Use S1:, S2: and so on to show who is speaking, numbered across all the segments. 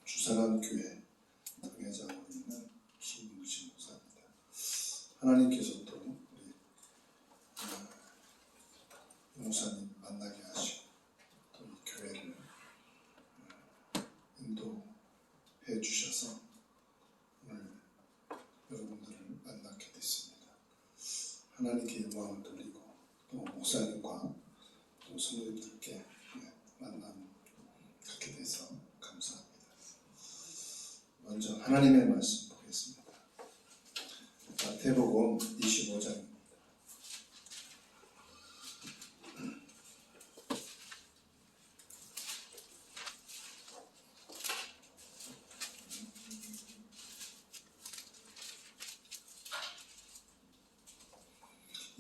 S1: 주산환교회 당회장으로 있는 김무신 목사입니다. 하나님께서 또 우리 목사님 만나게 하시고 또 이 교회를 인도해 주셔서 오늘 여러분들을 만나게 됐습니다. 하나님께 영광을 돌리고 또 목사님과 또 성도님들께 만남 갖게 돼서 감사합니다. 먼저 하나님의 말씀 보겠습니다. 마태복음 25장입니다.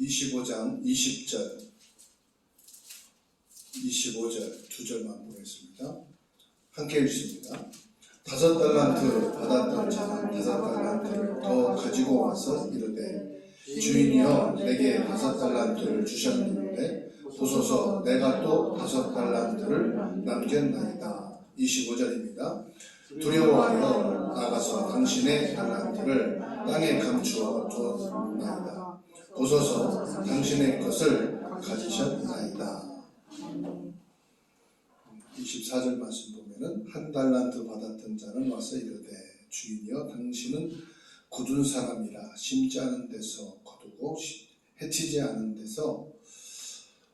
S1: (25장) 20절 25절 2절만 보겠습니다. 함께 읽습니다. 5달란트 받았던 자는 5달란트를 더 가지고 와서 이르되 주인이여 내게 5달란트를 주셨는데 보소서 내가 또 5달란트를 남겼나이다. 25절입니다. 두려워하여 나가서 당신의 달란트를 땅에 감추어 두었나이다. 보소서 당신의 것을 가지셨나이다. 24절 말씀 보면은 1달란트 받았던 자는 와서 이르되 주인이여 당신은 굳은 사람이라 심지 않은 데서 거두고 해치지 않은 데서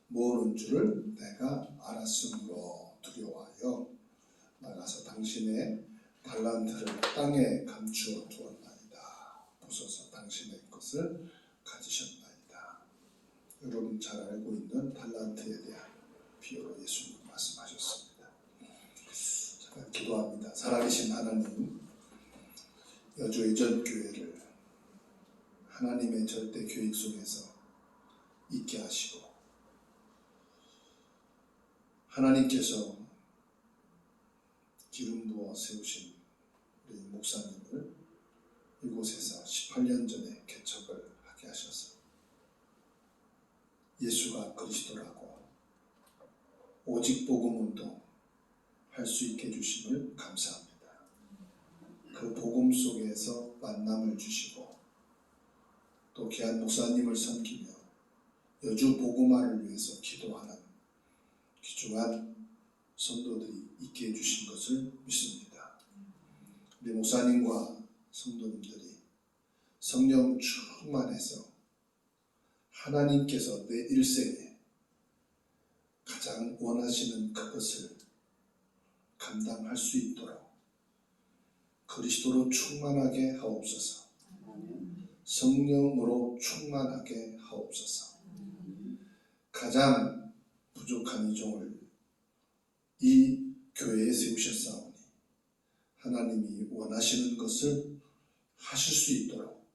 S1: 모으는 줄을 내가 알았으므로 두려워하여 나가서 당신의 달란트를 땅에 감추어 두었나이다. 보소서 당신의 것을 가지셨나이다. 여러분 잘 알고 있는 달란트에 대한 비유로 예수님 말씀하셨습니다. 잠깐 기도합니다. 살아계신 하나님, 여주 의전교회를 하나님의 절대 교육 속에서 있게 하시고 하나님께서 기름 부어 세우신 우리 목사님을 이곳에서 18년 전에 개척을 하게 하셔서 예수가 그리스도라고 오직 복음운동 할 수 있게 해주심을 감사합니다. 그 복음 속에서 만남을 주시고 또 귀한 목사님을 섬기며 여주 복음화를 위해서 기도하는 귀중한 성도들이 있게 해주신 것을 믿습니다. 우리 목사님과 성도님들이 성령 충만해서 하나님께서 내 일생에 가장 원하시는 그것을 감당할 수 있도록 그리스도로 충만하게 하옵소서. 성령으로 충만하게 하옵소서. 가장 부족한 이종을 이 교회에 세우셨사오니 하나님이 원하시는 것을 하실 수 있도록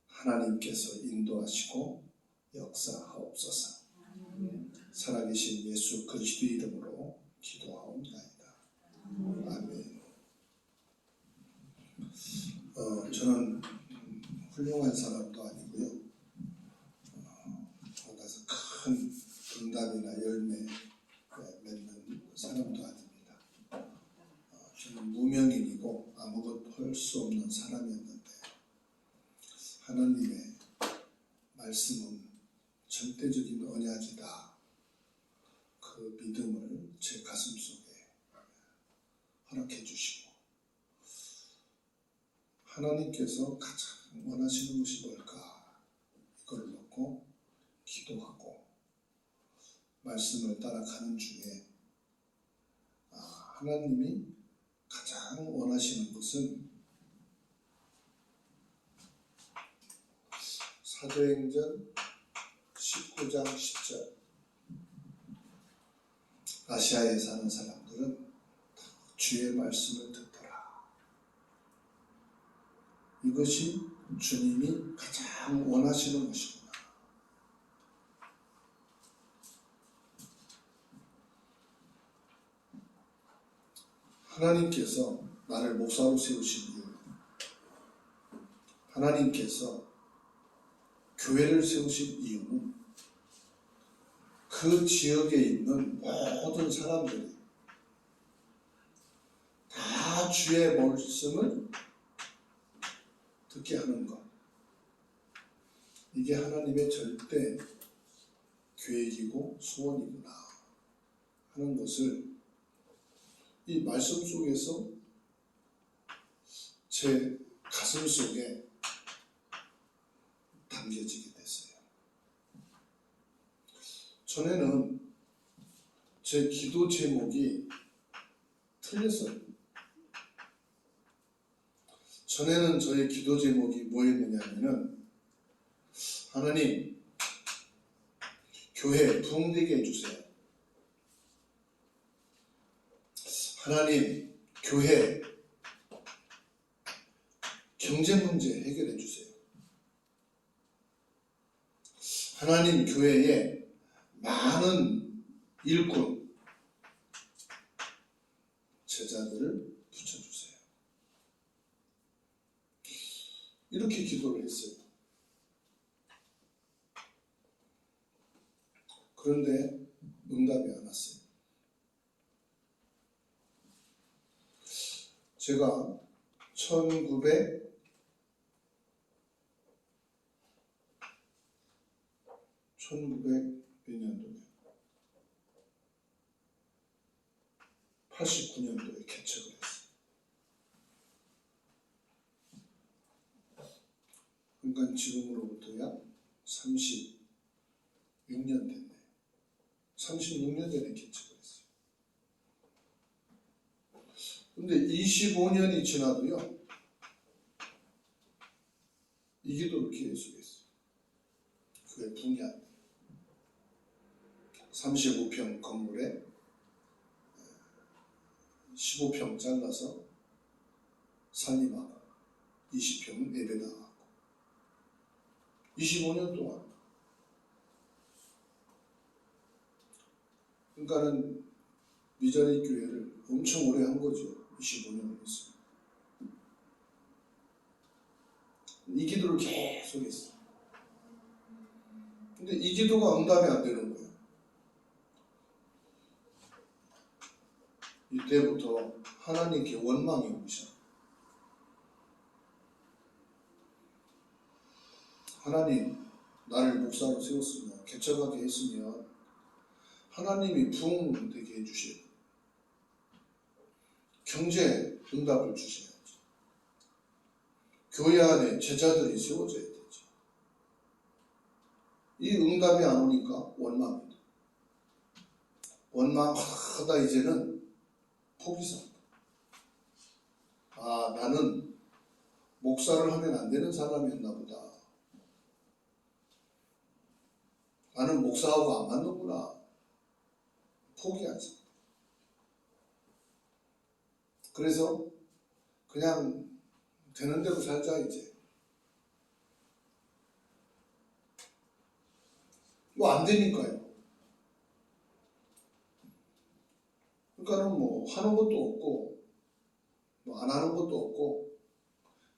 S1: 하나님께서 인도하시고 역사하옵소서. 살아계신 예수 그리스도 이름으로 기도하옵나이다. 아멘. 저는 훌륭한 사람도 아니고요. 어디서 큰 응답이나 열매 맺는 사람도 아닙니다. 저는 무명인이고 아무것도 할 수 없는 사람이었는데 하나님의 말씀은 절대적인 언약이다. 그 믿음을 제 가슴 속에 허락해 주시고 하나님께서 가장 원하시는 것이 뭘까? 이걸 놓고 기도하고 말씀을 따라가는 중에 하나님이 가장 원하시는 것은 사도행전 19장 10절 아시아에 사는 사람들은 주의 말씀을 듣더라. 이것이 주님이 가장 원하시는 것이구나. 하나님께서 나를 목사로 세우신 이유, 하나님께서 교회를 세우신 이유는 그 지역에 있는 모든 사람들이 주의 말씀을 듣게 하는 것, 이게 하나님의 절대 계획이고 소원이구나 하는 것을 이 말씀 속에서 제 가슴 속에 담겨지게 됐어요. 전에는 제 기도 제목이 틀렸어요. 전에는 저의 기도 제목이 뭐였느냐면은, 하나님, 교회 부흥되게 해주세요. 하나님, 교회 경제 문제 해결해 주세요. 하나님, 교회에 많은 일꾼, 제자들을 붙여주세요. 이렇게 기도를 했어요. 그런데 응답이 안 왔어요. 제가 1900 몇 년도에 89년도에 개척을 했어요. 그러니까 지금으로부터 약 36년 됐네요. 36년 전에 개척을 했어요. 근데 25년이 지나도요, 이 기도를 계속했어요. 그게 붕이 안 돼요. 35평 건물에 15평 잘라서 살림하고 20평은 예배당 하고 25년 동안. 그러니까는 미자리 교회를 엄청 오래 한 거죠. 25년을 했어요. 이 기도를 계속 했어요. 근데 이 기도가 응답이 안 되는 거예요. 이때부터 하나님께 원망이 오셔. 하나님, 나를 목사로 세웠으면, 개척하게 했으면 하나님이 부흥되게 해주셔야, 경제 응답을 주셔야죠. 교회 안에 제자들이 세워져야 되죠. 이 응답이 안 오니까 원망입니다. 원망하다 이제는 포기합니다. 아, 나는 목사를 하면 안 되는 사람이었나 보다. 나는 목사하고 안 맞는구나. 포기하지. 그래서 그냥 되는 대로 살자 이제. 뭐 안 되니까요. 그러니까는 뭐 하는 것도 없고 뭐 안 하는 것도 없고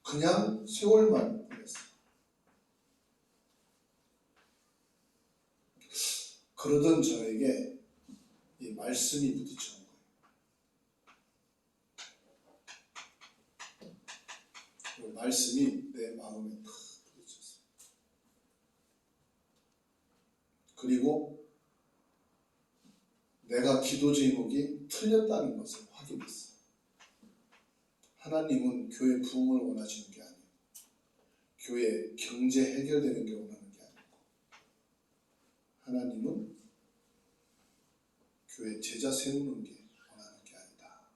S1: 그냥 세월만 보냈어요. 그러던 저에게 이 말씀이 부딪혀온 거예요. 그 말씀이 내 마음에 탁 부딪혔어요. 그리고 내가 기도 제목이 틀렸다는 것을 확인했어요. 하나님은 교회 부흥을 원하시는 게 아니에요. 교회 경제 해결되는 게 원하는 게 아니고, 하나님은 교회 제자 세우는 게 원하는 게 아니다.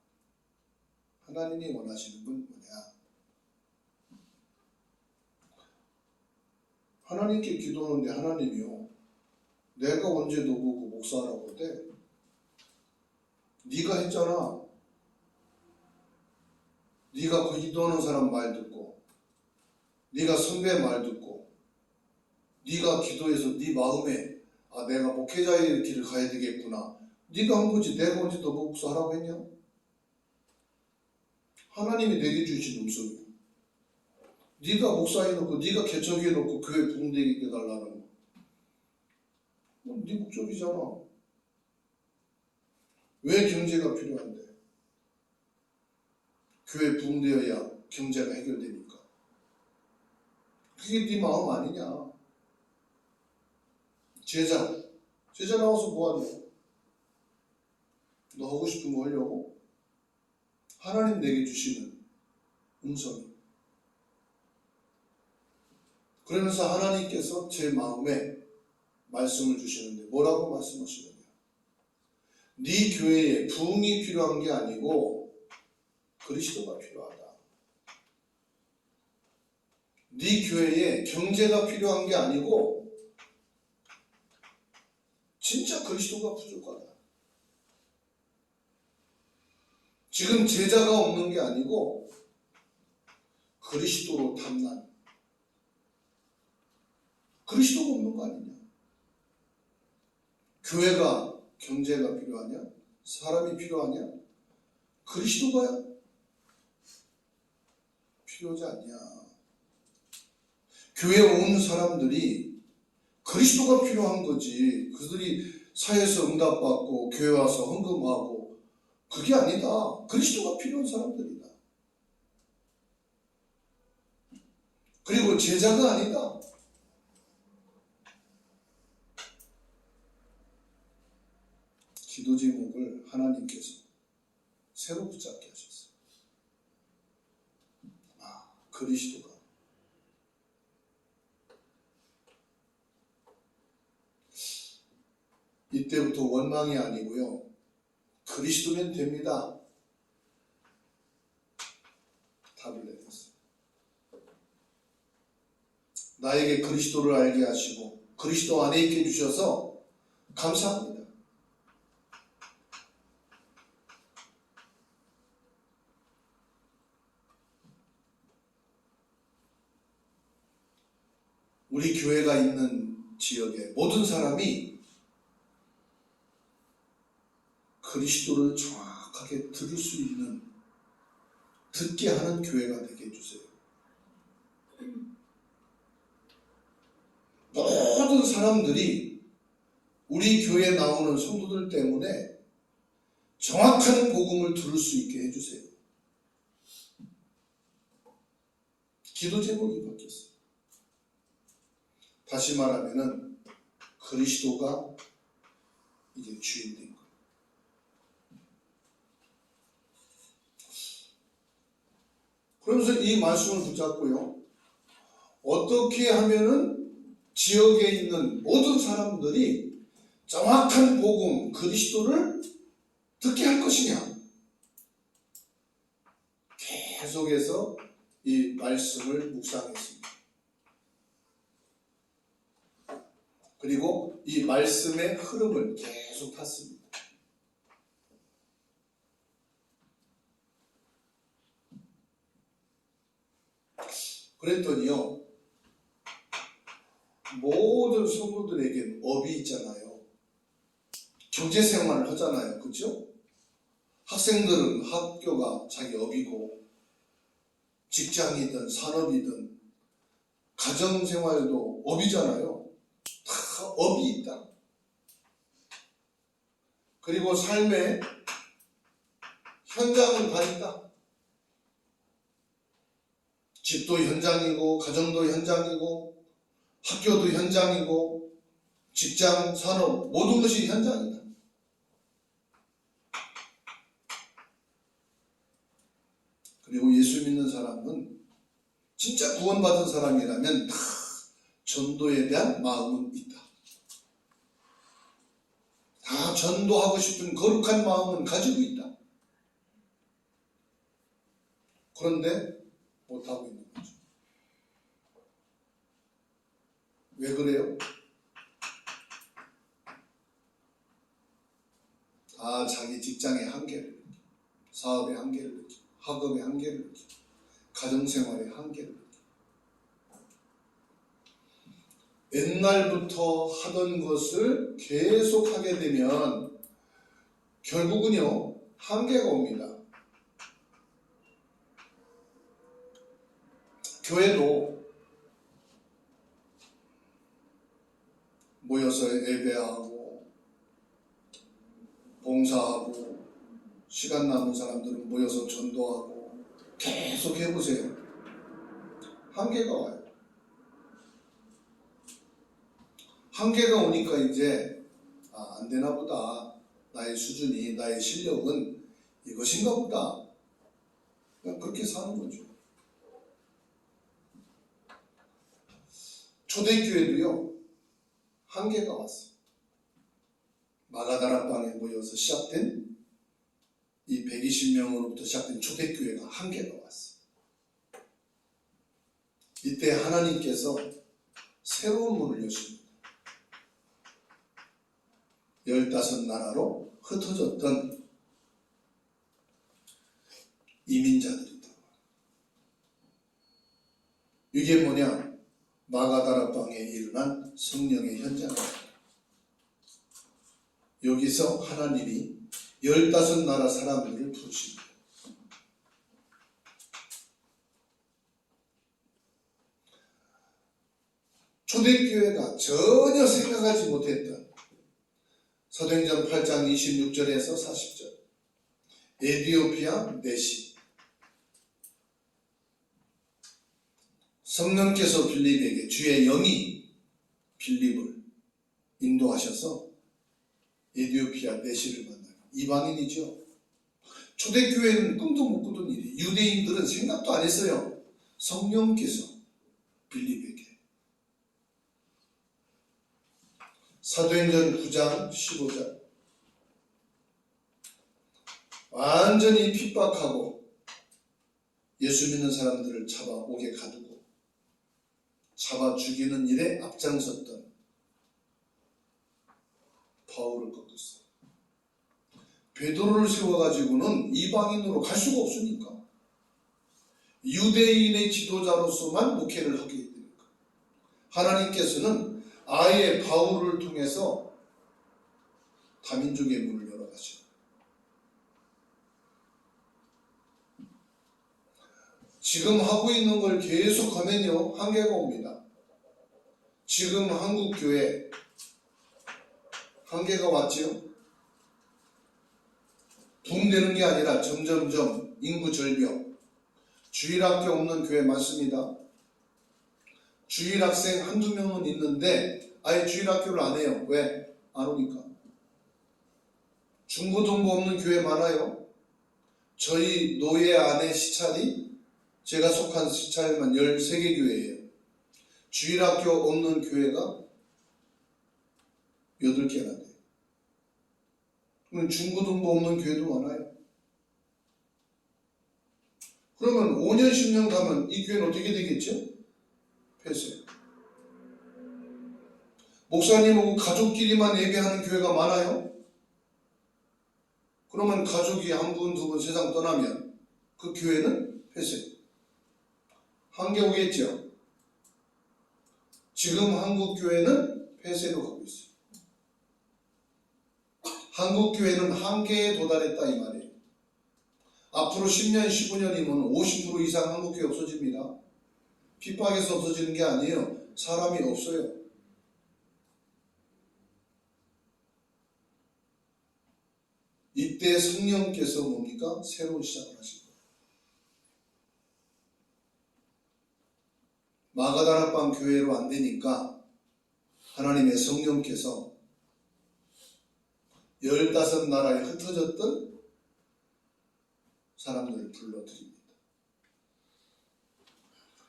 S1: 하나님이 원하시는 건 뭐냐? 하나님께 기도하는데 하나님이요, 내가 언제 너 보고 목사라고 그래? 네가 했잖아. 네가 그 기도하는 사람 말 듣고, 네가 선배 말 듣고, 네가 기도해서 네 마음에 아, 내가 목회자의 길을 가야 되겠구나. 네가 한 거지. 내가 언제 너 목사하라고 했냐? 하나님이 내게 주신 음성이야. 네가 목사해놓고, 네가 개척해놓고 교회 부흥되게 해달라는 거. 네 목적이잖아. 왜 경제가 필요한데? 교회 부흥되어야 경제가 해결되니까. 그게 네 마음 아니냐. 제자 나와서 뭐하냐. 너 하고 싶은 거 하려고? 하나님 내게 주시는 음성이. 그러면서 하나님께서 제 마음에 말씀을 주시는데 뭐라고 말씀하시느냐. 네 교회에 부흥이 필요한 게 아니고 그리스도가 필요하다. 네 교회에 경제가 필요한 게 아니고 진짜 그리스도가 부족하다. 지금 제자가 없는 게 아니고 그리스도로 탐난 그리스도가 없는 거 아니냐. 교회가 경제가 필요하냐? 사람이 필요하냐? 그리스도가 필요하지 않냐. 교회에 온 사람들이 그리스도가 필요한 거지. 그들이 사회에서 응답받고 교회 와서 헌금하고 그게 아니다. 그리스도가 필요한 사람들이다. 그리고 제자가 아니다. 기도 제목을 하나님께서 새로 붙잡게 하셨어요. 그리스도가. 이때부터 원망이 아니고요. 그리스도면 됩니다. 답을 내렸어요. 나에게 그리스도를 알게 하시고 그리스도 안에 있게 해주셔서 감사합니다. 우리 교회가 있는 지역의 모든 사람이 그리스도를 정확하게 들을 수 있는, 듣게 하는 교회가 되게 해주세요. 모든 사람들이 우리 교회에 나오는 성도들 때문에 정확한 복음을 들을 수 있게 해주세요. 기도 제목이 바뀌었어요. 다시 말하면은 그리스도가 이제 주인 된 거예요. 그러면서 이 말씀을 붙잡고요. 어떻게 하면은 지역에 있는 모든 사람들이 정확한 복음, 그리스도를 듣게 할 것이냐. 계속해서 이 말씀을 묵상했습니다. 그리고 이 말씀의 흐름을 계속 탔습니다. 그랬더니요, 모든 성도들에게 업이 있잖아요. 경제생활을 하잖아요. 그렇죠? 학생들은 학교가 자기 업이고, 직장이든 산업이든 가정생활도 업이잖아요. 다 업이 있다. 그리고 삶의 현장은 다 있다. 집도 현장이고, 가정도 현장이고, 학교도 현장이고, 직장, 산업, 모든 것이 현장이다. 그리고 예수 믿는 사람은 진짜 구원받은 사람이라면 다 전도에 대한 마음은 있다. 다 전도하고 싶은 거룩한 마음은 가지고 있다. 그런데 못하고 있는 거죠. 왜 그래요? 다 자기 직장의 한계를 느끼고, 사업의 한계를 느끼고, 학업의 한계를 느끼고, 가정생활의 한계를 느끼고, 옛날부터 하던 것을 계속 하게 되면 결국은요, 한계가 옵니다. 교회도 모여서 예배하고 봉사하고, 시간 남은 사람들은 모여서 전도하고, 계속 해보세요. 한계가 와요. 한계가 오니까 이제 안 되나 보다. 나의 수준이, 나의 실력은 이것인가 보다. 그냥 그렇게 사는 거죠. 초대교회도요, 한계가 왔어요. 마가다락방에 모여서 시작된 이 120명으로부터 시작된 초대교회가 한계가 왔어요. 이때 하나님께서 새로운 문을 여십니다. 15나라로 흩어졌던 이민자들이다. 이게 뭐냐? 마가다락방에 일어난 성령의 현장입니다. 여기서 하나님이 15나라 사람들을 부르십니다. 초대교회가 전혀 생각하지 못했던 사도행전 8장 26절에서 40절 에디오피아 내시 성령께서 빌립에게 주의 영이 빌립을 인도하셔서 에디오피아 내시를 만나요. 이방인이죠. 초대교회는 꿈도 못 꾸던 일이, 유대인들은 생각도 안 했어요. 성령께서 빌립에게. 사도행전 9장 15절 완전히 핍박하고 예수 믿는 사람들을 잡아 옥에 가두고 잡아 죽이는 일에 앞장섰던 바울을 꺾었어요. 베드로를 세워가지고는 이방인으로 갈 수가 없으니까 유대인의 지도자로서만 목회를 하게 되니까 하나님께서는 아예 바울을 통해서 다민족의 문을 열어가시고 지금 하고 있는 걸 계속하면요 한계가 옵니다. 지금 한국교회 한계가 왔지요. 붕대는 게 아니라 점점점 인구 절벽, 주일학교 없는 교회 많습니다. 주일학생 한두 명은 있는데 아예 주일학교를 안 해요. 왜? 안 오니까. 중고등부 없는 교회 많아요. 저희 노예 안에 시찰이 제가 속한 시찰만 13개 교회예요. 주일학교 없는 교회가 8개나 돼요. 그럼 중고등부 없는 교회도 많아요. 그러면 5년 10년 가면 이 교회는 어떻게 되겠죠? 폐쇄. 목사님하고 가족끼리만 예배하는 교회가 많아요. 그러면 가족이 한 분, 두 분 세상 떠나면 그 교회는 폐쇄. 한계 오겠죠? 지금 한국 교회는 폐쇄로 가고 있어요. 한국 교회는 한계에 도달했다 이 말이에요. 앞으로 10년, 15년이면 50% 이상 한국 교회 없어집니다. 핍박에서 없어지는 게 아니에요. 사람이 없어요. 이때 성령께서 뭡니까? 새로운 시작을 하신 거예요. 마가다락방 교회로 안 되니까 하나님의 성령께서 15나라에 흩어졌던 사람들을 불러드립니다.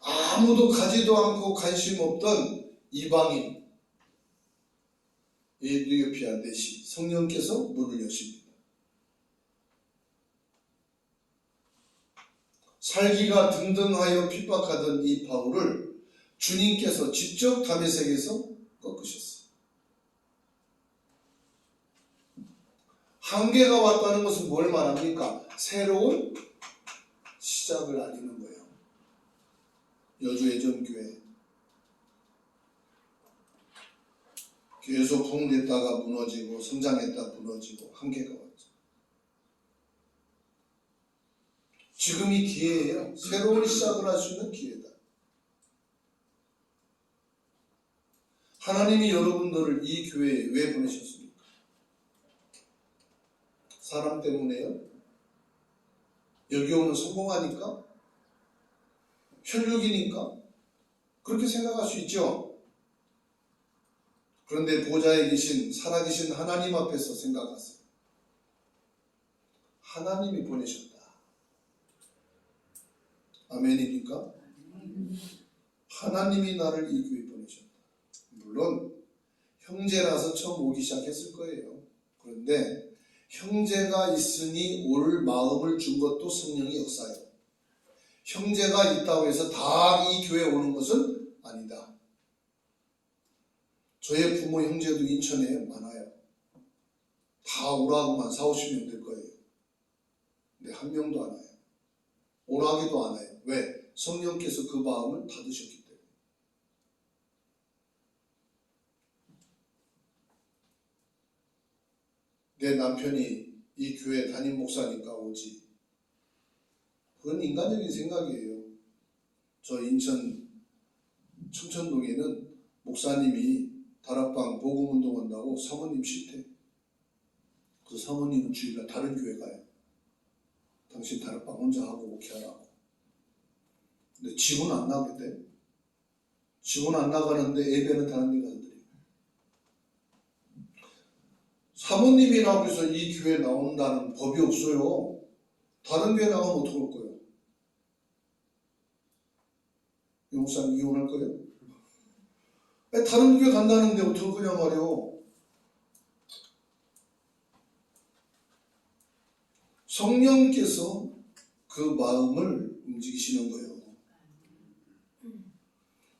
S1: 아무도 가지도 않고 관심 없던 이방인 에디오피아 내시 성령께서 문을 여십니다. 살기가 등등하여 핍박하던 이 바울을 주님께서 직접 다메섹에서 꺾으셨어요. 한계가 왔다는 것은 뭘 말합니까? 새로운 시작을 알리는 거예요. 여주예전교회 계속 부흥됐다가 무너지고 성장했다 무너지고 한계가 왔죠. 지금이 기회예요. 새로운 시작을 할 수 있는 기회다. 하나님이 여러분들을 이 교회에 왜 보내셨습니까? 사람 때문에요? 여기 오면 성공하니까? 혈육이니까 그렇게 생각할 수 있죠. 그런데 보좌에 계신 살아계신 하나님 앞에서 생각하세요. 하나님이 보내셨다. 아멘입니까? 하나님이 나를 이 교회에 보내셨다. 물론 형제라서 처음 오기 시작했을 거예요. 그런데 형제가 있으니 올 마음을 준 것도 성령의 역사예요. 형제가 있다고 해서 다 이 교회에 오는 것은 아니다. 저의 부모 형제도 인천에 많아요. 다 오라고만 4-50명 될 거예요. 근데 한 명도 안 와요. 오라기도 안 와요. 왜? 성령께서 그 마음을 받으셨기 때문에. 내 남편이 이 교회 담임 목사니까 오지. 그건 인간적인 생각이에요. 저 인천 청천동에는 목사님이 다락방 복음운동 한다고 사모님 싫대. 그 사모님은 주일날 다른 교회 가요. 당신 다락방 혼자 하고 목회하라고. 근데 집은 안 나겠대. 집은 안 나가는데 예배는 다른 데 가서 드려요. 사모님이라고 해서 이 교회에 나온다는 법이 없어요. 다른 교회 나가면 어떡할 거예요? 이 목사님 이혼할 거예요? 아니, 다른 교회 간다는데 어떡할 거냐 말이요. 성령께서 그 마음을 움직이시는 거예요.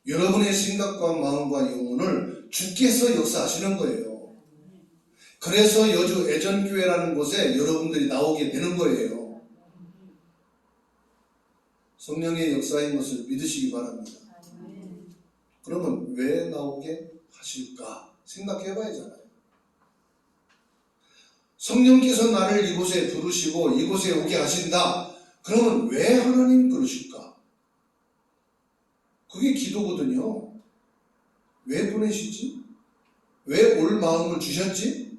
S1: 여러분의 생각과 마음과 영혼을 주께서 역사하시는 거예요. 그래서 여주 애전교회라는 곳에 여러분들이 나오게 되는 거예요. 성령의 역사인 것을 믿으시기 바랍니다. 그러면 왜 나오게 하실까 생각해 봐야잖아요. 성령께서 나를 이곳에 부르시고 이곳에 오게 하신다. 그러면 왜 하나님 그러실까? 그게 기도거든요. 왜 보내시지? 왜 올 마음을 주셨지?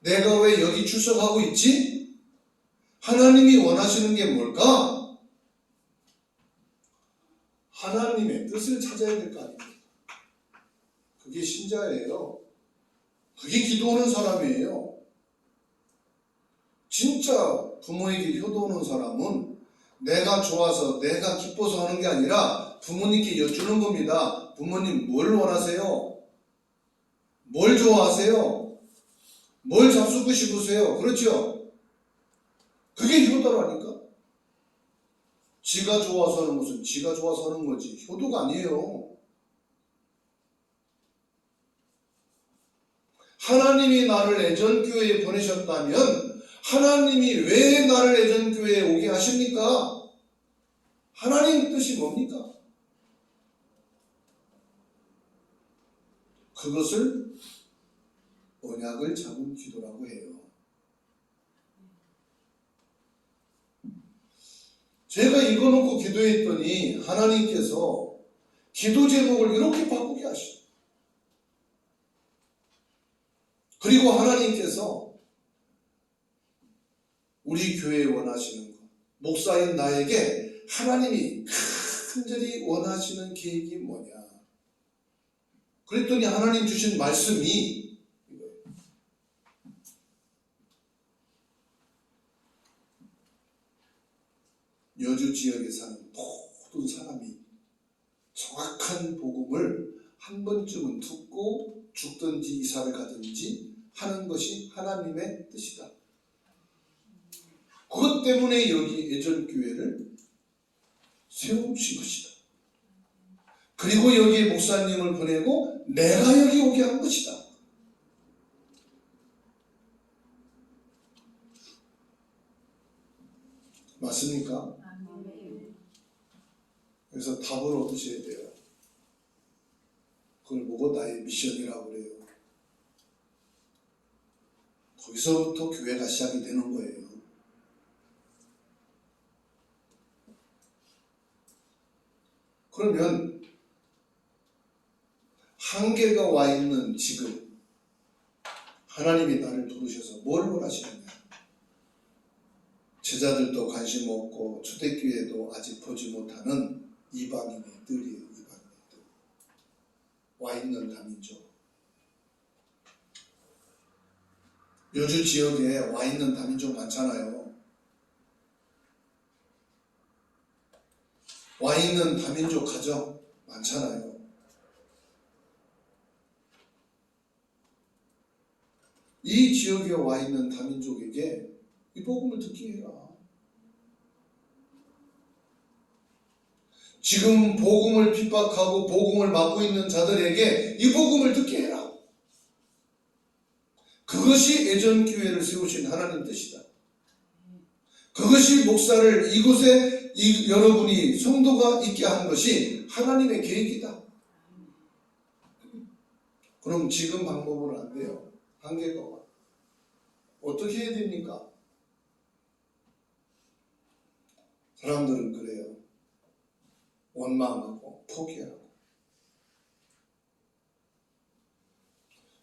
S1: 내가 왜 여기 출석하고 있지? 하나님이 원하시는 게 뭘까? 하나님의 뜻을 찾아야 될 거 아닙니까? 그게 신자예요. 그게 기도하는 사람이에요. 진짜 부모에게 효도하는 사람은 내가 좋아서 내가 기뻐서 하는 게 아니라 부모님께 여쭈는 겁니다. 부모님 뭘 원하세요? 뭘 좋아하세요? 뭘 잡수고 싶으세요? 그렇죠? 그게 효도라니까. 지가 좋아서 하는 것은 지가 좋아서 하는 거지 효도가 아니에요. 하나님이 나를 애전교회에 보내셨다면 하나님이 왜 나를 애전교회에 오게 하십니까? 하나님 뜻이 뭡니까? 그것을 언약을 잡은 기도라고 해요. 제가 이거 놓고 기도했더니 하나님께서 기도 제목을 이렇게 바꾸게 하시죠. 그리고 하나님께서 우리 교회에 원하시는 것, 목사인 나에게 하나님이 간절히 원하시는 계획이 뭐냐? 그랬더니 하나님 주신 말씀이 이거예요. 여주 지역에 사는 모든 사람이 정확한 복음을 한 번쯤은 듣고 죽든지 이사를 가든지 하는 것이 하나님의 뜻이다. 그것 때문에 여기 애전교회를 세우신 것이다. 그리고 여기에 목사님을 보내고 내가 여기 오게 한 것이다. 맞습니까? 그래서 답을 얻으셔야 돼요. 그걸 보고 나의 미션이라고 그래요. 거기서부터 교회가 시작이 되는 거예요. 그러면 한계가 와 있는 지금 하나님이 나를 부르셔서 뭘 원하시느냐? 제자들도 관심 없고 초대교회도 아직 보지 못하는 이방인의 뜰이에요. 이방인의 뜰. 와 있는 다민족. 여주 지역에 와 있는 다민족 많잖아요. 와 있는 다민족 가정 많잖아요. 이 지역에 와 있는 다민족에게 이 복음을 듣게 해라. 지금 복음을 핍박하고 복음을 막고 있는 자들에게 이 복음을 듣게 해라. 그것이 애전교회를 세우신 하나님 뜻이다. 그것이 목사를 이곳에 여러분이 성도가 있게 한 것이 하나님의 계획이다. 그럼 지금 방법은 안 돼요. 한계가 와. 어떻게 해야 됩니까? 사람들은 그래요. 원망하고 포기하고.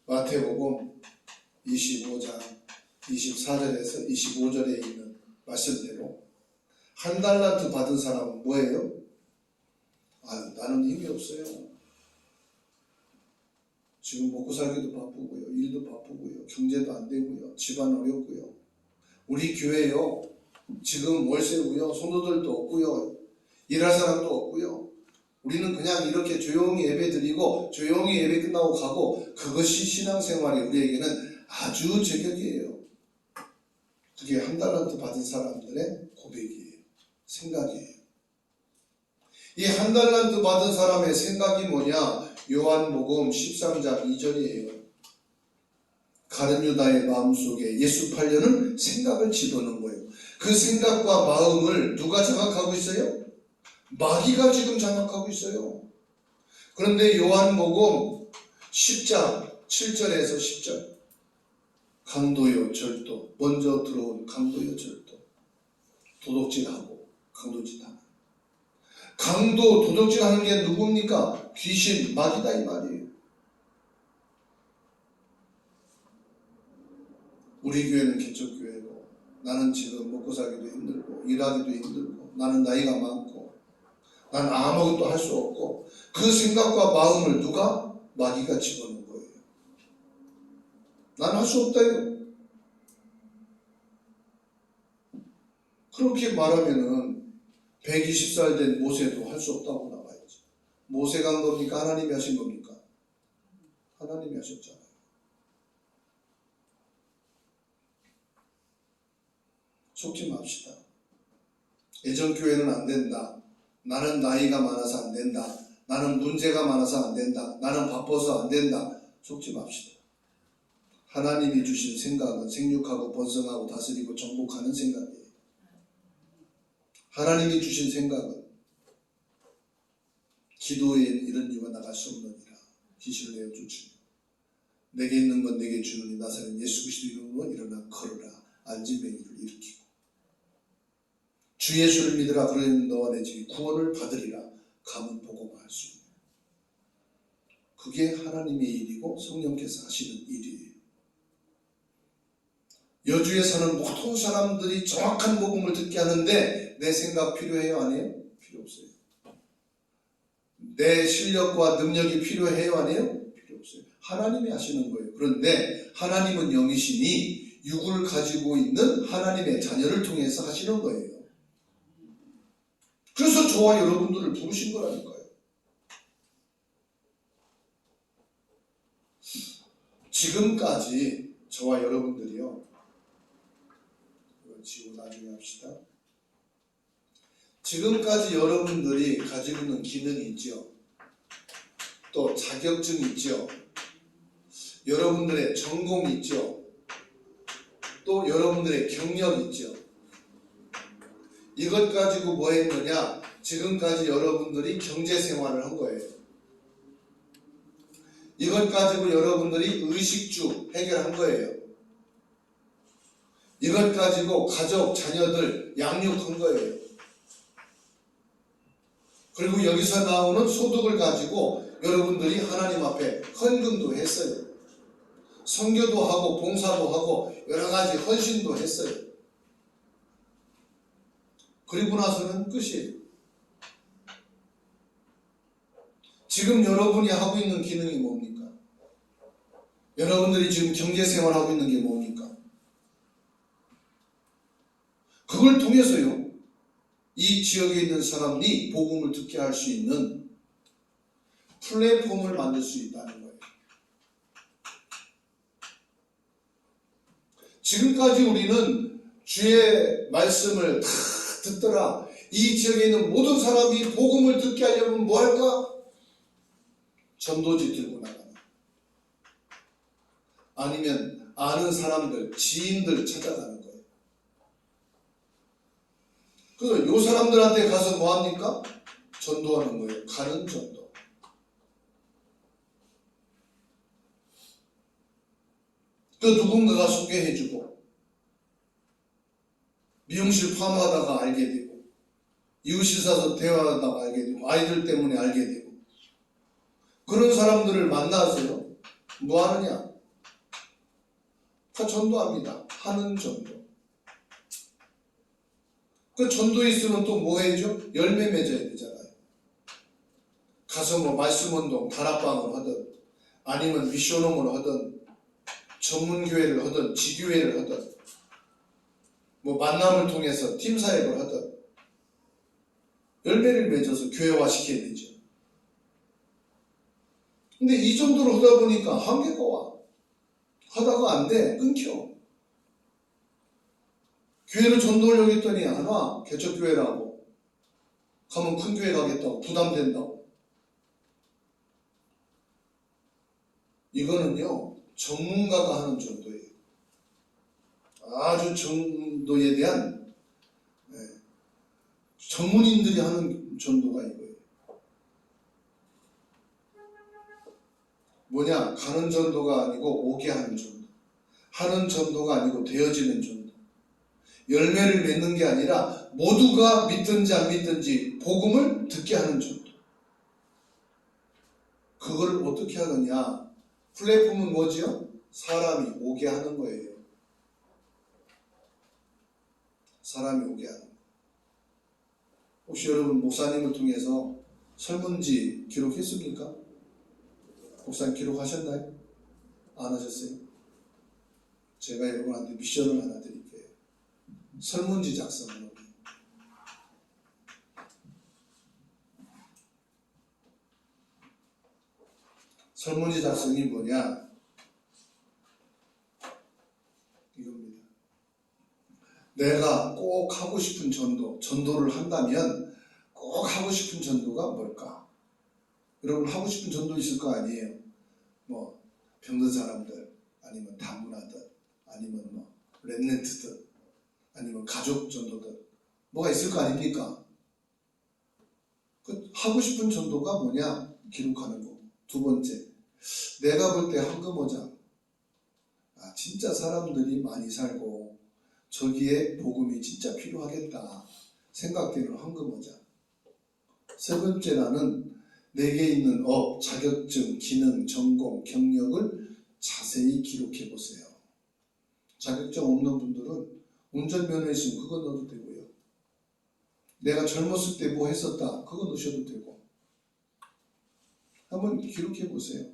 S1: 마태복음 25장 24절에서 25절에 있는 말씀대로 한 달란트 받은 사람은 뭐예요? 나는 힘이 없어요. 지금 먹고 살기도 바쁘고요. 일도 바쁘고요. 경제도 안 되고요. 집안 어렵고요. 우리 교회요. 지금 월세고요. 성도들도 없고요. 일할 사람도 없고요. 우리는 그냥 이렇게 조용히 예배 드리고 조용히 예배 끝나고 가고 그것이 신앙생활이 우리에게는 아주 제격이에요. 그게 한 달란트 받은 사람들의 고백이에요. 생각이에요. 이 한 달란트 받은 사람의 생각이 뭐냐? 요한복음 13장 2절이에요. 가룟 유다의 마음속에 예수 팔려는 생각을 집어넣은 거예요. 그 생각과 마음을 누가 장악하고 있어요? 마귀가 지금 장악하고 있어요. 그런데 요한복음 10장 7절에서 10절 강도요 절도, 먼저 들어온 강도요 절도, 도둑질하고 강도짓하는, 강도 도둑질하는 게 누굽니까? 귀신, 마귀다 이 말이에요. 우리 교회는 개척교회고 나는 지금 먹고 살기도 힘들고 일하기도 힘들고 나는 나이가 많고 난 아무것도 할 수 없고 그 생각과 마음을 누가? 마귀가 집어넣은 거예요. 난 할 수 없다요. 그렇게 말하면은 120살 된 모세도 할 수 없다고 나와야지. 모세가 한 겁니까? 하나님이 하신 겁니까? 하나님이 하셨잖아요. 속지 맙시다. 애전교회는 안 된다. 나는 나이가 많아서 안 된다. 나는 문제가 많아서 안 된다. 나는 바빠서 안 된다. 속지 맙시다. 하나님이 주신 생각은 생육하고 번성하고 다스리고 정복하는 생각이에요. 하나님이 주신 생각은 기도에 이런 이유가 나갈 수 없느니라. 기실을 내어 주시니 내게 있는 건 내게 주느니 나사렛 예수 그리스도 이름으로 일어나 걸으라. 안진뱅이를 일으키고 주 예수를 믿으라. 그러니 너와 내 집이 구원을 받으리라. 가문 복음할 수 있는 그게 하나님의 일이고 성령께서 하시는 일이에요. 여주에 사는 모든 사람들이 정확한 복음을 듣게 하는데 내 생각 필요해요? 안 해요? 필요 없어요. 내 실력과 능력이 필요해요? 안 해요? 필요 없어요. 하나님이 하시는 거예요. 그런데 하나님은 영이시니 육을 가지고 있는 하나님의 자녀를 통해서 하시는 거예요. 그래서 저와 여러분들을 부르신 거라니까요. 지금까지 저와 여러분들이요. 이거 지고 나중에 합시다. 지금까지 여러분들이 가지고 있는 기능이 있죠. 또 자격증이 있죠. 여러분들의 전공이 있죠. 또 여러분들의 경력이 있죠. 이것 가지고 뭐 했느냐? 지금까지 여러분들이 경제생활을 한 거예요. 이것 가지고 여러분들이 의식주 해결한 거예요. 이것 가지고 가족, 자녀들 양육한 거예요. 그리고 여기서 나오는 소득을 가지고 여러분들이 하나님 앞에 헌금도 했어요. 선교도 하고 봉사도 하고 여러 가지 헌신도 했어요. 그리고 나서는 끝이에요. 지금 여러분이 하고 있는 기능이 뭡니까? 여러분들이 지금 경제생활하고 있는 게 뭡니까? 그걸 통해서요, 이 지역에 있는 사람이 복음을 듣게 할 수 있는 플랫폼을 만들 수 있다는 거예요. 지금까지 우리는 주의 말씀을 다 듣더라. 이 지역에 있는 모든 사람이 복음을 듣게 하려면 뭐 할까? 전도지 들고 나가는. 아니면 아는 사람들, 지인들 찾아가는 거예요. 그래서 요 사람들한테 가서 뭐 합니까? 전도하는 거예요. 가는 전도. 그 누군가가 소개해주고 미용실 파마하다가 알게 되고 이웃실 사서 대화하다가 알게 되고 아이들 때문에 알게 되고 그런 사람들을 만나서요 뭐 하느냐? 다 전도합니다. 하는 전도. 그 전도에 있으면 또 뭐 해야죠? 열매 맺어야 되잖아요. 가서 뭐 말씀운동, 다락방을 하든 아니면 미션홈을 하든 전문교회를 하든 지교회를 하든 뭐 만남을 통해서 팀사역을 하든 열매를 맺어서 교회화 시켜야 되죠. 근데 이 정도로 하다 보니까 한계가 와. 하다가 안 돼. 끊겨. 교회를 전도하려고 했더니 안 와. 개척교회라고. 가면 큰 교회 가겠다고. 부담된다고. 이거는요. 전문가가 하는 전도예요. 아주 전도에 대한 전문인들이 하는 전도가 이거예요. 뭐냐? 가는 전도가 아니고 오게 하는 전도. 하는 전도가 아니고 되어지는 전도. 열매를 맺는 게 아니라 모두가 믿든지 안 믿든지 복음을 듣게 하는 전도. 그걸 어떻게 하느냐? 플랫폼은 뭐지요? 사람이 오게 하는 거예요. 사람이 오게 하는 거예요. 혹시 여러분 목사님을 통해서 설문지 기록했습니까? 목사님 기록하셨나요? 안 하셨어요? 제가 여러분한테 미션을 하나 드릴게요. 설문지 작성하는 거예요. 설문지 작성이 뭐냐? 이겁니다. 내가 꼭 하고 싶은 전도를 한다면 꼭 하고 싶은 전도가 뭘까? 여러분 하고 싶은 전도 있을 거 아니에요? 뭐 병든 사람들, 아니면 다문화들, 아니면 뭐 렘넌트들, 아니면 가족 전도들 뭐가 있을 거 아닙니까? 그 하고 싶은 전도가 뭐냐? 기록하는 거. 두 번째, 내가 볼 때 황금어장. 진짜 사람들이 많이 살고 저기에 복음이 진짜 필요하겠다 생각되는 황금어장. 세 번째, 나는 내게 있는 업, 자격증, 기능, 전공, 경력을 자세히 기록해 보세요. 자격증 없는 분들은 운전면허 있으면 그거 넣어도 되고요. 내가 젊었을 때 뭐 했었다 그거 넣으셔도 되고. 한번 기록해 보세요.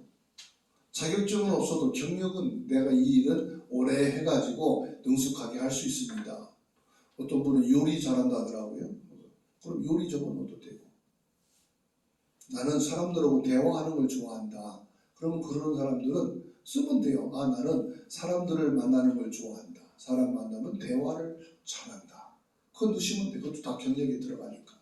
S1: 자격증은 없어도 경력은 내가 이 일은 오래 해가지고 능숙하게 할 수 있습니다. 어떤 분은 요리 잘한다 하더라고요. 그럼 요리 적어놓어도 되고. 나는 사람들하고 대화하는 걸 좋아한다. 그러면 그런 사람들은 쓰면 돼요. 나는 사람들을 만나는 걸 좋아한다. 사람 만나면 대화를 잘한다. 그거 넣으시면 돼. 그것도 다 경력에 들어가니까.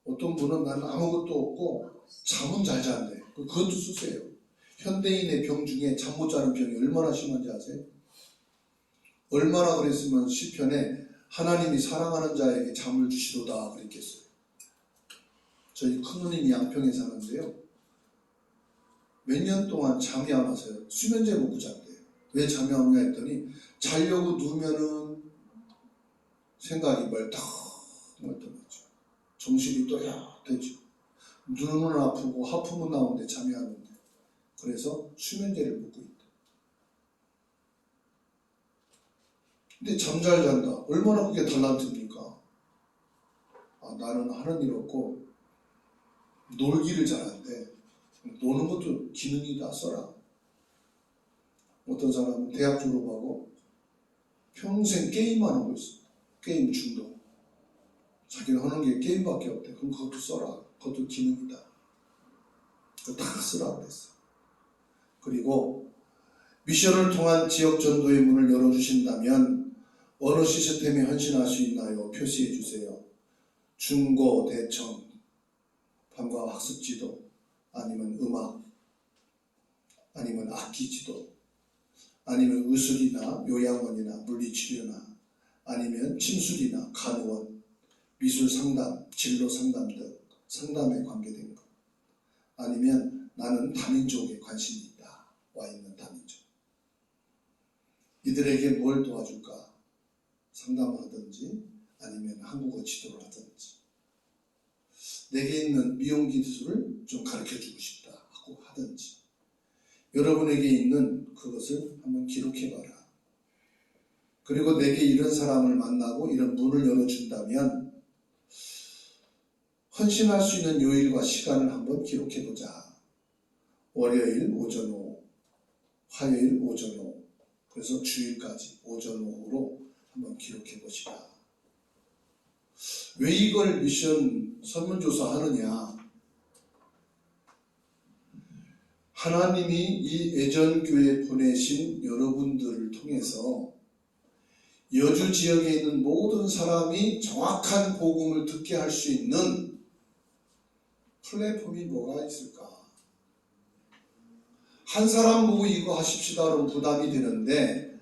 S1: 어떤 분은 나는 아무것도 없고 잠은 잘 잔대. 그것도 쓰세요. 현대인의 병 중에 잠 못 자는 병이 얼마나 심한지 아세요? 얼마나 그랬으면 시편에 하나님이 사랑하는 자에게 잠을 주시도다 그랬겠어요. 저희 큰누님이 양평에 사는데요. 몇 년 동안 잠이 안 와서요. 수면제 먹고 잔대요. 왜 잠이 안 오냐 했더니 자려고 누우면은 생각이 멀뚱멀뚱하죠. 정신이 또렷해지고 눈은 아프고 하품은 나오는데 잠이 안 오는데 그래서 수면제를 먹고 있다. 근데 잠 잘 잔다. 얼마나 그게 달란트입니까? 나는 하는 일 없고 놀기를 잘한대. 노는 것도 기능이다 써라. 어떤 사람은 대학 졸업하고 평생 게임만 하고 있어. 게임 중독. 자기는 하는 게 게임밖에 없대. 그럼 그것도 써라. 그것도 기능이다. 그거 다 쓰라 그랬어. 그리고 미션을 통한 지역 전도의 문을 열어주신다면 어느 시스템에 헌신할 수 있나요? 표시해 주세요. 중고, 대청, 밤과 학습 지도, 아니면 음악, 아니면 악기 지도, 아니면 의술이나 요양원이나 물리치료나, 아니면 침술이나 간호원, 미술 상담, 진로 상담 등 상담에 관계된 것, 아니면 나는 다민족에 관심이 있다 와 있는 다민족, 이들에게 뭘 도와줄까? 상담을 하든지 아니면 한국어 지도를 하든지, 내게 있는 미용 기술을 좀 가르쳐주고 싶다 하고 하든지, 여러분에게 있는 그것을 한번 기록해봐라. 그리고 내게 이런 사람을 만나고 이런 문을 열어준다면 헌신할 수 있는 요일과 시간을 한번 기록해보자. 월요일 오전 오후, 화요일 오전 오후, 그래서 주일까지 오전 오후로 한번 기록해보시라. 왜 이걸 미션 설문조사 하느냐? 하나님이 이 애전교회에 보내신 여러분들을 통해서 여주 지역에 있는 모든 사람이 정확한 복음을 듣게 할 수 있는 플랫폼이 뭐가 있을까? 한 사람 보고 이거 하십시다 그러면 부담이 되는데,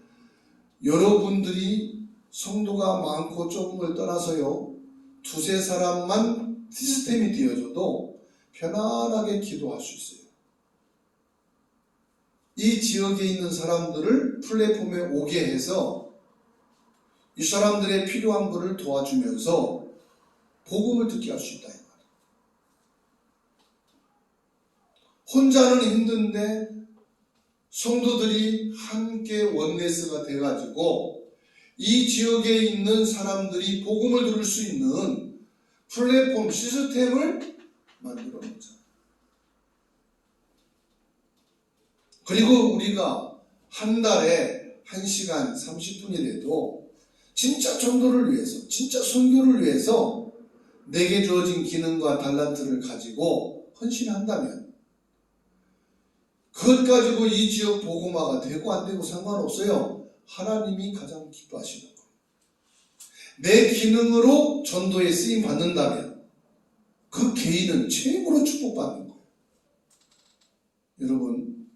S1: 여러분들이 성도가 많고 적음을 떠나서요, 두세 사람만 시스템이 되어줘도 편안하게 기도할 수 있어요. 이 지역에 있는 사람들을 플랫폼에 오게 해서 이 사람들의 필요한 것을 도와주면서 복음을 듣게 할 수 있다. 혼자는 힘든데 성도들이 함께 원네스가 돼가지고 이 지역에 있는 사람들이 복음을 들을 수 있는 플랫폼 시스템을 만들어 놓자. 그리고 우리가 한 달에 1시간 30분이라도 진짜 전도를 위해서, 진짜 선교를 위해서 내게 주어진 기능과 달란트를 가지고 헌신한다면, 그것 가지고 이 지역 복음화가 되고 안 되고 상관없어요. 하나님이 가장 기뻐하시는 거예요. 내 기능으로 전도에 쓰임 받는다면 그 개인은 최고로 축복받는 거예요. 여러분,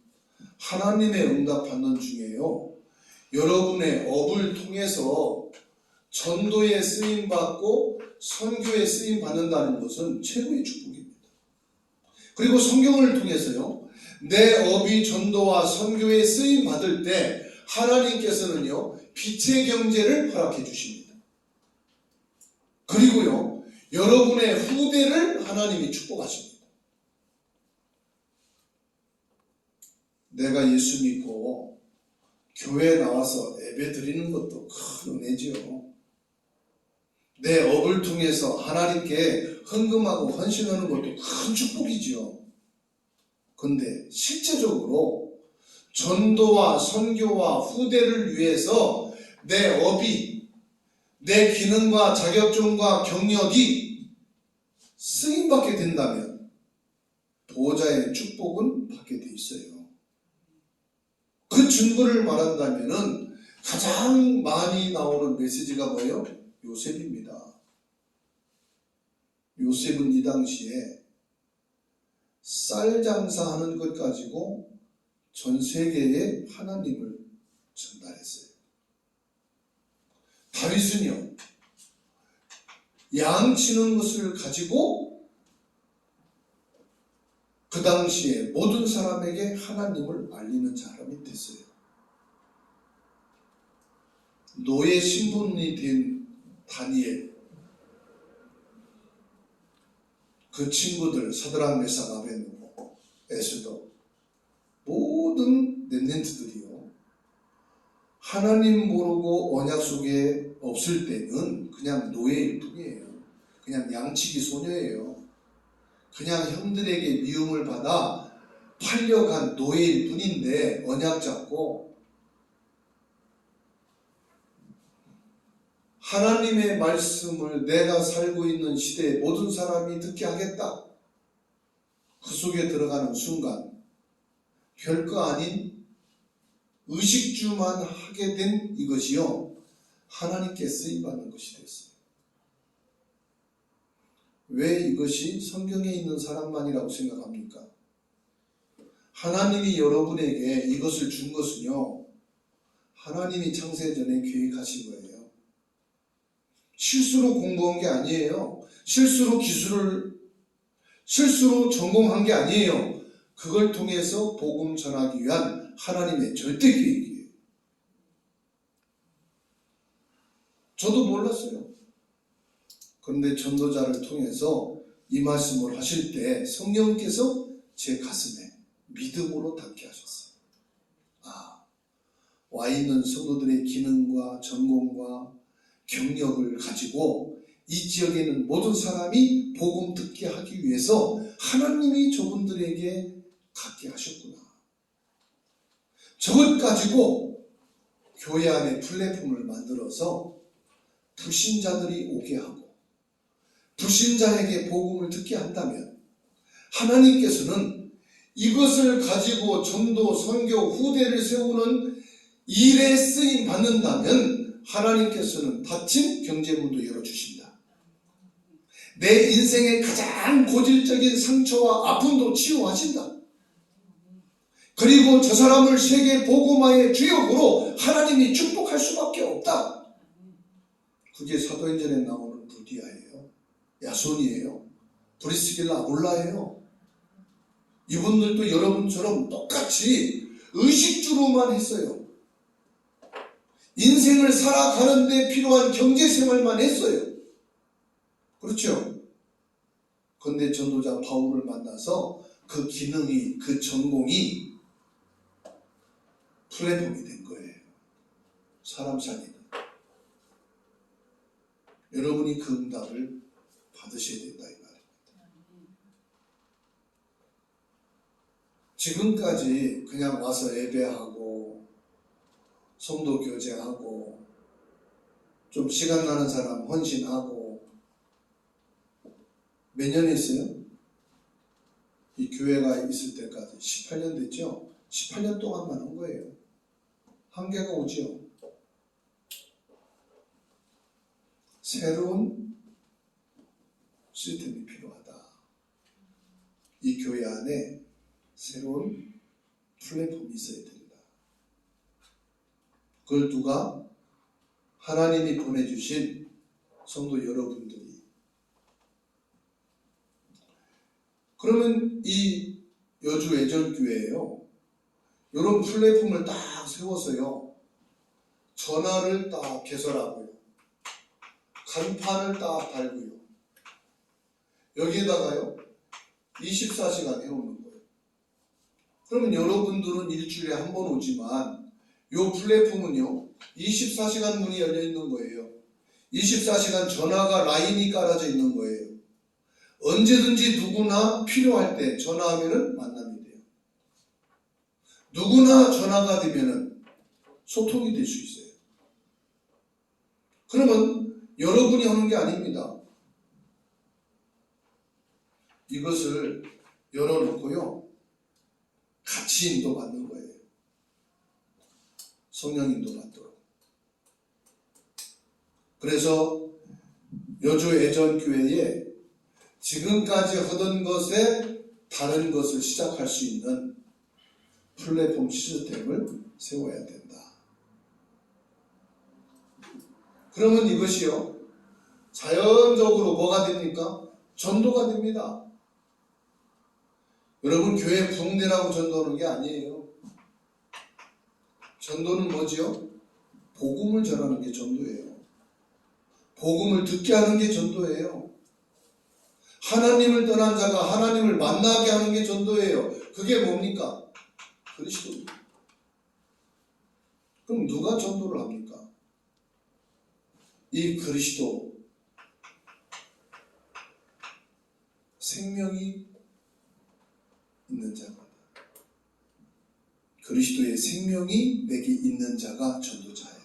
S1: 하나님의 응답 받는 중에요, 여러분의 업을 통해서 전도에 쓰임 받고 선교에 쓰임 받는다는 것은 최고의 축복입니다. 그리고 성경을 통해서요, 내 업이 전도와 선교에 쓰임 받을 때 하나님께서는요, 빛의 경제를 허락해 주십니다. 그리고요, 여러분의 후대를 하나님이 축복하십니다. 내가 예수 믿고 교회에 나와서 예배 드리는 것도 큰 은혜지요. 내 업을 통해서 하나님께 헌금하고 헌신하는 것도 큰 축복이지요. 근데 실제적으로 전도와 선교와 후대를 위해서 내 업이, 내 기능과 자격증과 경력이 쓰임받게 된다면 보호자의 축복은 받게 돼 있어요. 그 증거를 말한다면은 가장 많이 나오는 메시지가 뭐예요? 요셉입니다. 요셉은 이 당시에 쌀 장사하는 것 가지고 전 세계에 하나님을 전달했어요. 다윗은요, 양 치는 것을 가지고 그 당시에 모든 사람에게 하나님을 알리는 사람이 됐어요. 노예 신분이 된 다니엘, 그 친구들 사드락 메삭 아베드노고 에스더, 모든 렘넌트들이요, 하나님 모르고 언약 속에 없을 때는 그냥 노예일 뿐이에요. 그냥 양치기 소녀예요. 그냥 형들에게 미움을 받아 팔려간 노예일 뿐인데 언약 잡고 하나님의 말씀을 내가 살고 있는 시대에 모든 사람이 듣게 하겠다. 그 속에 들어가는 순간 별거 아닌 의식주만 하게 된 이것이요, 하나님께 쓰임받는 것이 됐어요. 왜 이것이 성경에 있는 사람만이라고 생각합니까? 하나님이 여러분에게 이것을 준 것은요, 하나님이 창세전에 계획하신 거예요. 실수로 공부한 게 아니에요. 실수로 전공한 게 아니에요. 그걸 통해서 복음 전하기 위한 하나님의 절대 계획이에요. 저도 몰랐어요. 그런데 전도자를 통해서 이 말씀을 하실 때 성령께서 제 가슴에 믿음으로 닿게 하셨어요. 와 있는 성도들의 기능과 전공과 경력을 가지고 이 지역에 있는 모든 사람이 복음 듣게 하기 위해서 하나님이 저분들에게 갖게 하셨구나. 저것 가지고 교회 안에 플랫폼을 만들어서 불신자들이 오게 하고 불신자에게 복음을 듣게 한다면 하나님께서는 이것을 가지고 전도, 선교, 후대를 세우는 일에 쓰임 받는다면 하나님께서는 닫힌 경제문도 열어주신다. 내 인생의 가장 고질적인 상처와 아픔도 치유하신다. 그리고 저 사람을 세계 복음화의 주역으로 하나님이 축복할 수밖에 없다. 그게 사도행전에 나오는 루디아예요. 야손이에요. 브리스길라 아굴라예요. 이분들도 여러분처럼 똑같이 의식주로만 했어요. 인생을 살아가는데 필요한 경제생활만 했어요. 그렇죠? 그런데 전도자 바울을 만나서 그 기능이, 그 전공이 플랫폼이 된 거예요. 사람 살리는. 여러분이 그 응답을 받으셔야 된다 이 말입니다. 지금까지 그냥 와서 예배하고 성도 교제하고 좀 시간 나는 사람 헌신하고 몇 년 했어요? 이 교회가 있을 때까지 18년 됐죠? 18년 동안만 한 거예요. 한계가 오죠. 새로운 시스템이 필요하다. 이 교회 안에 새로운 플랫폼이 있어야 된다. 그걸 누가? 하나님이 보내주신 성도 여러분들이. 그러면 이 여주 애절교회에요, 이런 플랫폼을 딱 세워서요, 전화를 딱 개설하고요, 간판을 딱 달고요, 여기에다가요 24시간 해오는 거예요. 그러면 여러분들은 일주일에 한 번 오지만 이 플랫폼은요 24시간 문이 열려 있는 거예요. 24시간 전화가 라인이 깔아져 있는 거예요. 언제든지 누구나 필요할 때 전화하면은 만남이 돼요. 누구나 전화가 되면은 소통이 될 수 있어요. 그러면 여러분이 하는 게 아닙니다. 이것을 열어놓고요, 같이 인도받는 거예요. 성령 인도받도록. 그래서 여주 애전교회에 지금까지 하던 것에 다른 것을 시작할 수 있는 플랫폼 시스템을 세워야 된다. 그러면 이것이요, 자연적으로 뭐가 됩니까? 전도가 됩니다. 여러분, 교회 붕대라고 전도하는 게 아니에요. 전도는 뭐지요? 복음을 전하는 게 전도예요. 복음을 듣게 하는 게 전도예요. 하나님을 떠난 자가 하나님을 만나게 하는 게 전도예요. 그게 뭡니까? 그리스도입니다. 그럼 누가 전도를 합니까? 이 그리스도, 생명이 있는 자가 그리스도의 생명이 내게 있는 자가 전도자예요.